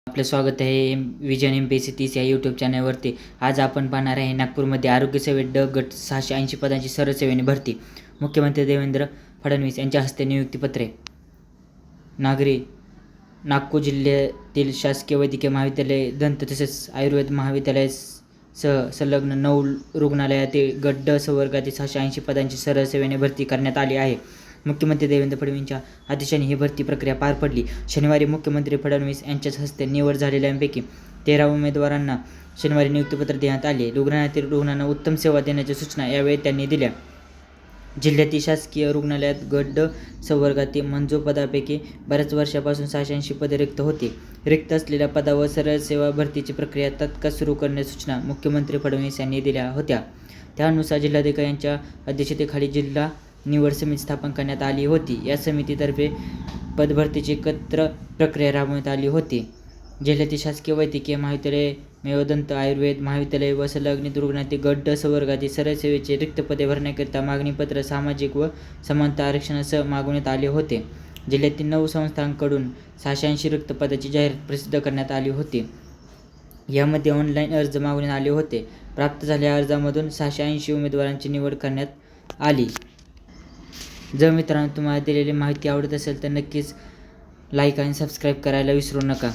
आपलं स्वागत आहे विजन MPSC 30 या यूट्यूब चॅनलवरती. आज आपण पाहणार आहे नागपूरमध्ये आरोग्य सेवेत ड गट 680 पदांची सरळ सेवेने भरती. मुख्यमंत्री देवेंद्र फडणवीस यांच्या हस्ते नियुक्तीपत्रे. नागपूर जिल्ह्यातील शासकीय वैद्यकीय महाविद्यालय, दंत तसेच आयुर्वेद महाविद्यालयासह संलग्न 9 रुग्णालयातील गट ड संवर्गातील 680 पदांची सरळ सेवेने भरती करण्यात आली आहे. मुख्यमंत्री देवेंद्र फडणवीसांच्या आदेशाने ही भरती प्रक्रिया पार पडली. शनिवारी मुख्यमंत्री फडणवीस यांच्याच हस्ते निवड झालेल्यांपैकी 13 उमेदवारांना शनिवारी नियुक्तीपत्र देण्यात आले. रुग्णालयातील रुग्णांना उत्तम सेवा देण्याच्या सूचना यावेळी त्यांनी दिल्या. जिल्ह्यातील शासकीय रुग्णालयात गट ड संवर्गातील मंजूर पदांपैकी बऱ्याच वर्षापासून 680 पदे रिक्त होती. रिक्त असलेल्या पदावर सरळ सेवा भरतीची प्रक्रिया तात्काळ सुरू करण्याच्या सूचना मुख्यमंत्री फडणवीस यांनी दिल्या होत्या. त्यानुसार जिल्हाधिकारी यांच्या अध्यक्षतेखाली जिल्हा निवड समिती स्थापन करण्यात आली होती. या समितीतर्फे पदभरतीची एकत्र प्रक्रिया राबवण्यात आली होती. जिल्ह्यातील शासकीय वैद्यकीय महाविद्यालय, मेयोदंत आयुर्वेद महाविद्यालय व संलग्नित रुग्णालयातील गट ड संवर्गातील सरळ सेवेचे रिक्त पदे भरण्याकरिता मागणीपत्र सामाजिक व समानता आरक्षणासह मागवण्यात आले होते. जिल्ह्यातील 9 संस्थांकडून 680 रिक्त पदाची जाहिरात प्रसिद्ध करण्यात आली होती. यामध्ये ऑनलाईन अर्ज मागवण्यात आले होते. प्राप्त झालेल्या अर्जामधून 680 उमेदवारांची निवड करण्यात आली. जर मित्रांनो तुम्हाला दिलेली माहिती आवडत असेल तर नक्कीच लाईक आणि सबस्क्राईब करायला विसरू नका.